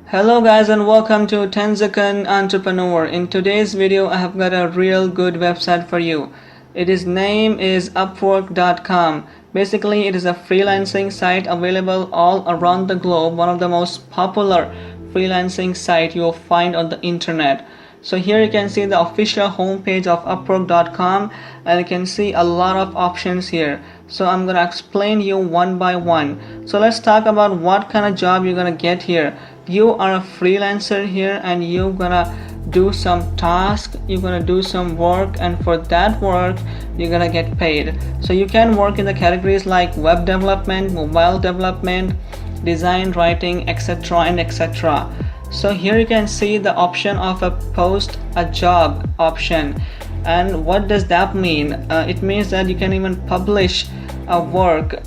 Hello guys and welcome to 10-Second Entrepreneur. In today's video I have got a real good website for you. Its name is Upwork.com. Basically it is a freelancing site available all around the globe, one of the most popular freelancing site you will find on the internet. So here you can see the official homepage of Upwork.com and you can see a lot of options here. So I'm gonna explain you one by one. So let's talk about what kind of job you're gonna get here. You are a freelancer here and you're gonna do some task, you're gonna do some work, and for that work you're gonna get paid. So you can work in the categories like web development, mobile development, design, writing, etc. and etc. So here you can see the option of a post a job option. And what does that mean? It means that you can even publish a work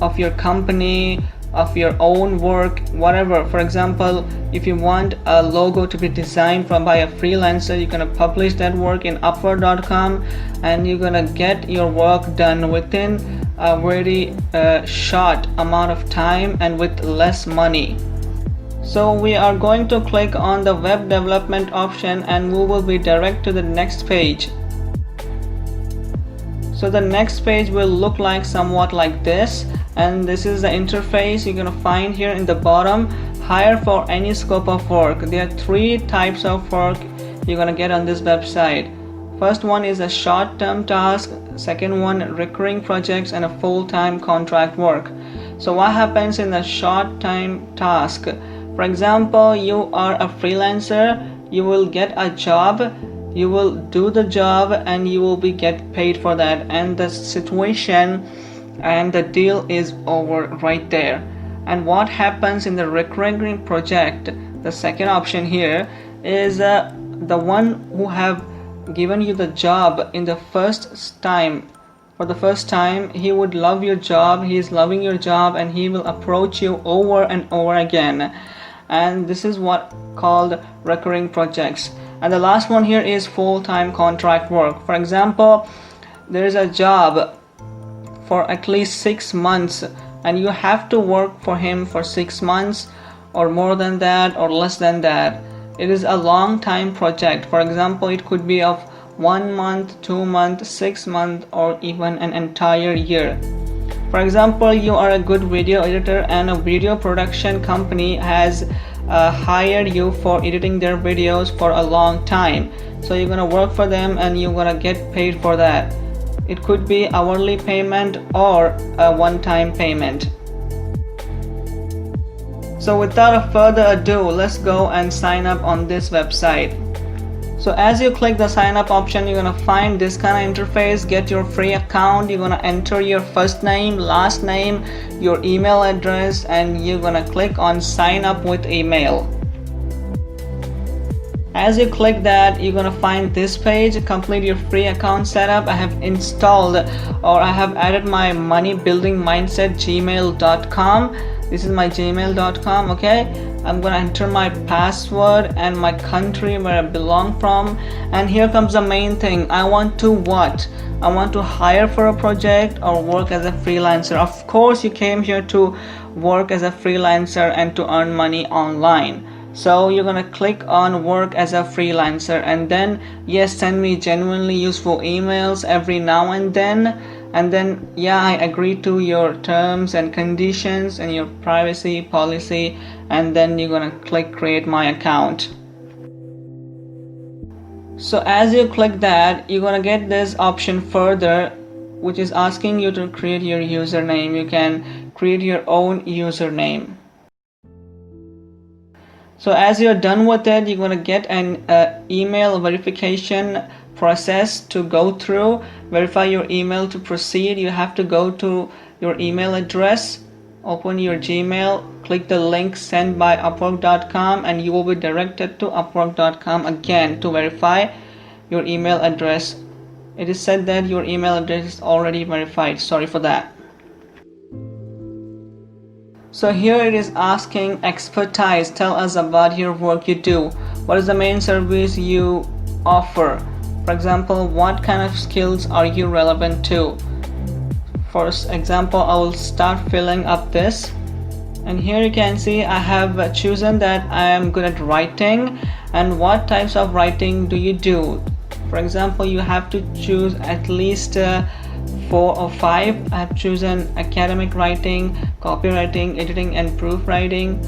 of your company, of your own work, whatever. For example, if you want a logo to be designed by a freelancer, you're gonna publish that work in Upwork.com and you're gonna get your work done within a very short amount of time and with less money. So we are going to click on the web development option and we will be direct to the next page. So the next page will look like somewhat like this, and this is the interface. You're gonna find here in the bottom, hire for any scope of work. There are three types of work you're gonna get on this website. First one is a short-term task, second one recurring projects, and a full-time contract work. So what happens in the short-time task? For example, you are a freelancer, you will get a job, you will do the job and you will be get paid for that, and the situation and the deal is over right there. And what happens in the recurring project, the second option here, is the one who have given you the job in the first time. For the first time he would love your job, he is loving your job, and he will approach you over and over again, and this is what called recurring projects. And the last one here is full-time contract work. For example, there is a job for at least 6 months and you have to work for him for 6 months or more than that or less than that. It is a long time project. For example, it could be of 1 month, 2 months, 6 months, or even an entire year. For example, you are a good video editor and a video production company has hired you for editing their videos for a long time. So you're gonna work for them and you're gonna get paid for that. It could be hourly payment or a one-time payment. So without further ado, let's go and sign up on this website. So as you click the sign up option, you're gonna find this kind of interface. Get your free account. You're gonna enter your first name, last name, your email address, and you're gonna click on sign up with email. As you click that, you're gonna find this page, complete your free account setup. I have installed or I have added my money building mindset gmail.com. This is my gmail.com. okay, I'm gonna enter my password and my country where I belong from, and here comes the main thing. I want to hire for a project or work as a freelancer. Of course you came here to work as a freelancer and to earn money online. So you're gonna click on work as a freelancer, and then yes, send me genuinely useful emails every now and then yeah, I agree to your terms and conditions and your privacy policy, and then you're gonna click create my account. So as you click that, you're gonna get this option further, which is asking you to create your username. You can create your own username. So as you're done with it, you're gonna get an email verification process to go through. Verify your email to proceed. You have to go to your email address, open your Gmail, click the link sent by Upwork.com, and you will be directed to Upwork.com again to verify your email address. It is said that your email address is already verified. Sorry for that. So here it is asking expertise. Tell us about your work you do. What is the main service you offer? For example, what kind of skills are you relevant to? For example, I will start filling up this, and here you can see I have chosen that I am good at writing. And what types of writing do you do? For example, you have to choose at least 4 or 5. I have chosen academic writing, copywriting, editing and proofwriting,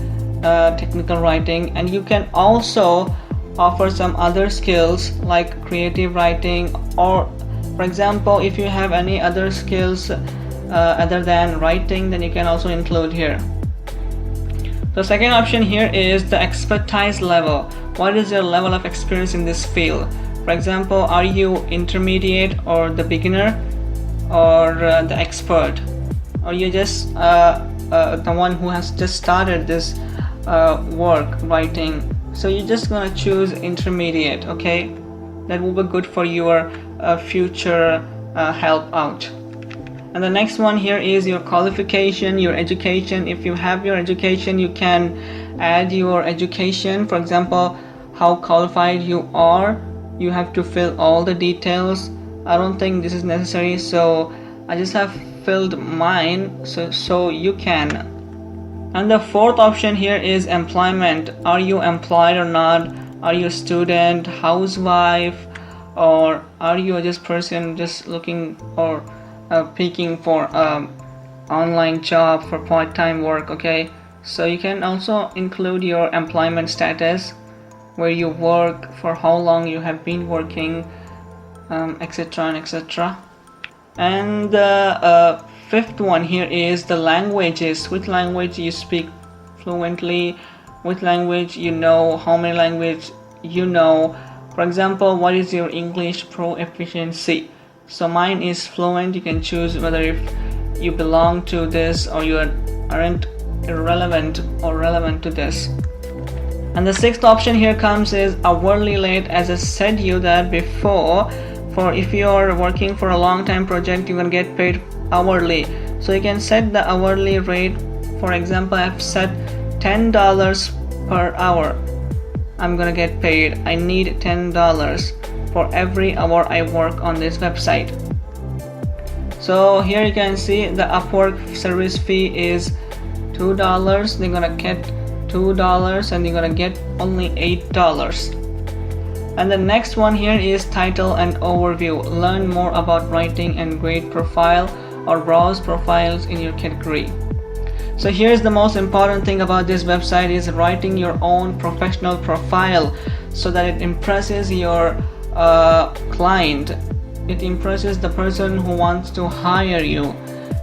technical writing, and you can also offer some other skills like creative writing, or for example, if you have any other skills other than writing, then you can also include here. The second option here is the expertise level. What is your level of experience in this field? For example, are you intermediate or the beginner or the expert, or you just the one who has just started this work writing? So you're just gonna choose intermediate, okay? That will be good for your future help out. And the next one here is your qualification, your education. If you have your education, you can add your education. For example, how qualified you are. You have to fill all the details. I don't think this is necessary, so I just have filled mine, so you can. And the fourth option here is employment. Are you employed or not? Are you a student, housewife, or are you just person just looking or picking for online job for part-time work? Okay, so you can also include your employment status, where you work, for how long you have been working, etc. and etc. And the fifth one here is the languages. Which language you speak fluently, which language you know, how many language you know. For example, what is your English proficiency? So mine is fluent. You can choose whether if you belong to this or you aren't irrelevant or relevant to this. And the sixth option here comes is hourly rate. As I said you that before, for if you're working for a long time project, you're gonna get paid hourly. So you can set the hourly rate. For example, I've set $10 per hour. I'm gonna get paid. I need $10 for every hour I work on this website. So here you can see the Upwork service fee is $2. They're gonna get $2 and you're gonna get only $8. And the next one here is title and overview. Learn more about writing and grade profile, or browse profiles in your category. So here's the most important thing about this website is writing your own professional profile so that it impresses your client. It impresses the person who wants to hire you.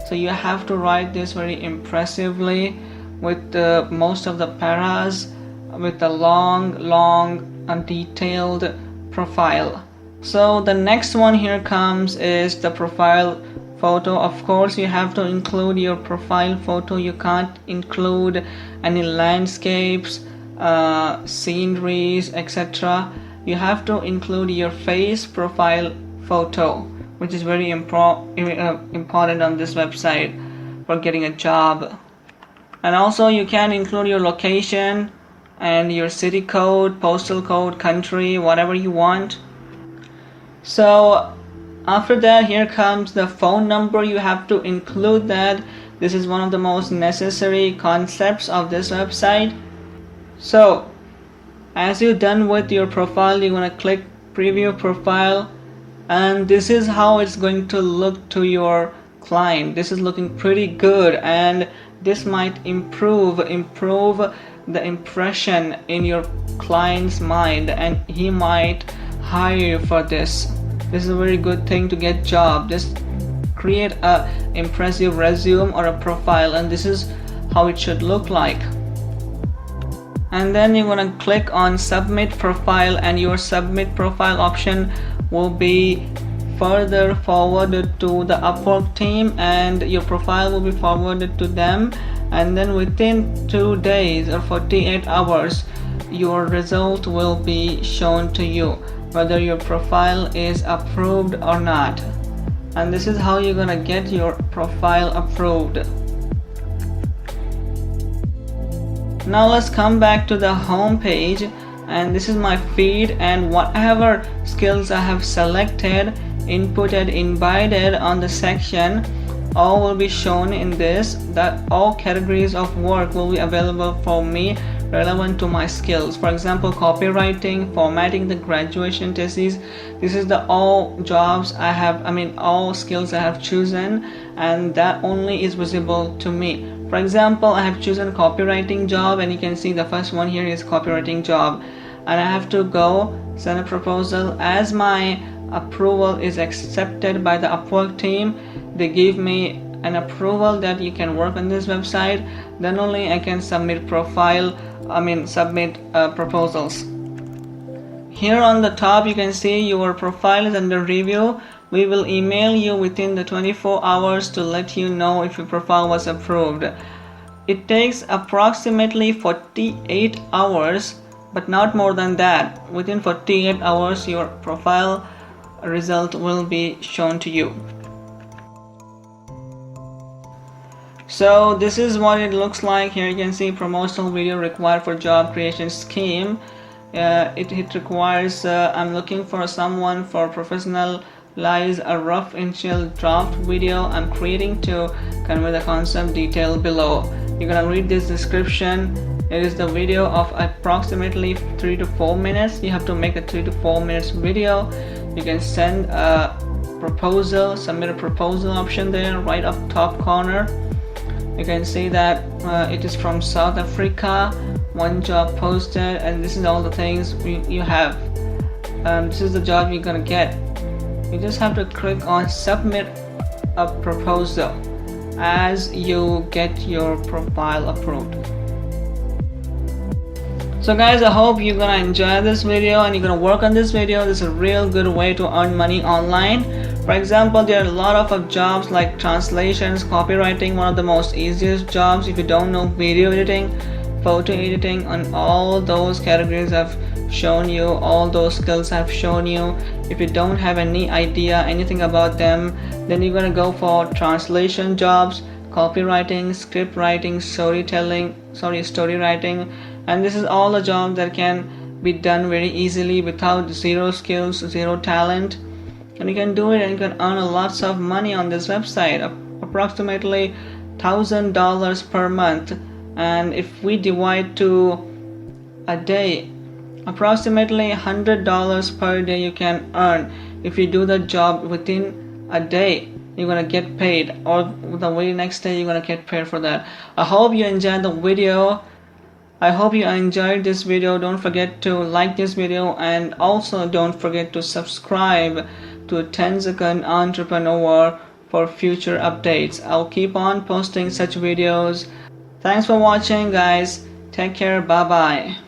So you have to write this very impressively with most of the paras, with a long and detailed profile. So the next one here comes is the profile photo. Of course, you have to include your profile photo. You can't include any landscapes, sceneries, etc. You have to include your face profile photo, which is very important on this website for getting a job. And also you can include your location and your city code, postal code, country, whatever you want. So after that, here comes the phone number. You have to include that. This is one of the most necessary concepts of this website. So as you're done with your profile, you're going to click preview profile, and this is how it's going to look to your client. This is looking pretty good, and this might improve the impression in your client's mind, and he might hire you for this. This is a very good thing to get job. Just create a impressive resume or a profile, and this is how it should look like. And then you're going to click on submit profile, and your submit profile option will be further forwarded to the Upwork team, and your profile will be forwarded to them, and then within 2 days or 48 hours your result will be shown to you, whether your profile is approved or not. And this is how you're gonna get your profile approved. Now let's come back to the home page. and this is my feed, and whatever skills I have selected, inputted, invited on the section, all will be shown in this. That all categories of work will be available for me relevant to my skills. For example, copywriting, formatting the graduation thesis. This is the all jobs I have, all skills I have chosen, and that only is visible to me. For example, I have chosen copywriting job, and you can see the first one here is copywriting job, and I have to go send a proposal. As my approval is accepted by the Upwork team, they give me an approval that you can work on this website, then only I can submit proposals. Here on the top you can see your profile is under review. We will email you within the 24 hours to let you know if your profile was approved. It takes approximately 48 hours, but not more than that. Within 48 hours your profile result will be shown to you. So this is what it looks like. Here you can see promotional video required for job creation scheme. It requires I'm looking for someone for professionalize a rough initial draft video I'm creating to convey the concept detail below. You're gonna read this description. It is the video of approximately 3 to 4 minutes. You have to make a 3 to 4 minutes video. You can send a proposal, submit a proposal option there right up top corner. You can see that it is from South Africa, one job posted, and this is all the things you have. This is the job you're gonna get. You just have to click on submit a proposal as you get your profile approved. So guys, I hope you're gonna enjoy this video and you're gonna work on this video. This is a real good way to earn money online. For example, there are a lot of jobs like translations, copywriting, one of the most easiest jobs. If you don't know video editing, photo editing, and all those categories I've shown you, all those skills I've shown you, if you don't have any idea anything about them, then you're gonna go for translation jobs, copywriting, script writing, story writing, and this is all the jobs that can be done very easily without zero skills, zero talent. And you can do it and you can earn lots of money on this website, approximately $1,000 per month. And if we divide to a day, approximately $100 per day you can earn. If you do the job within a day, you're gonna get paid, or the very next day you're gonna get paid for that. I hope you enjoyed the video. I hope you enjoyed this video. Don't forget to like this video, and also don't forget to subscribe to 10-Second Entrepreneur for future updates. I'll keep on posting such videos. Thanks for watching guys. Take care. Bye bye.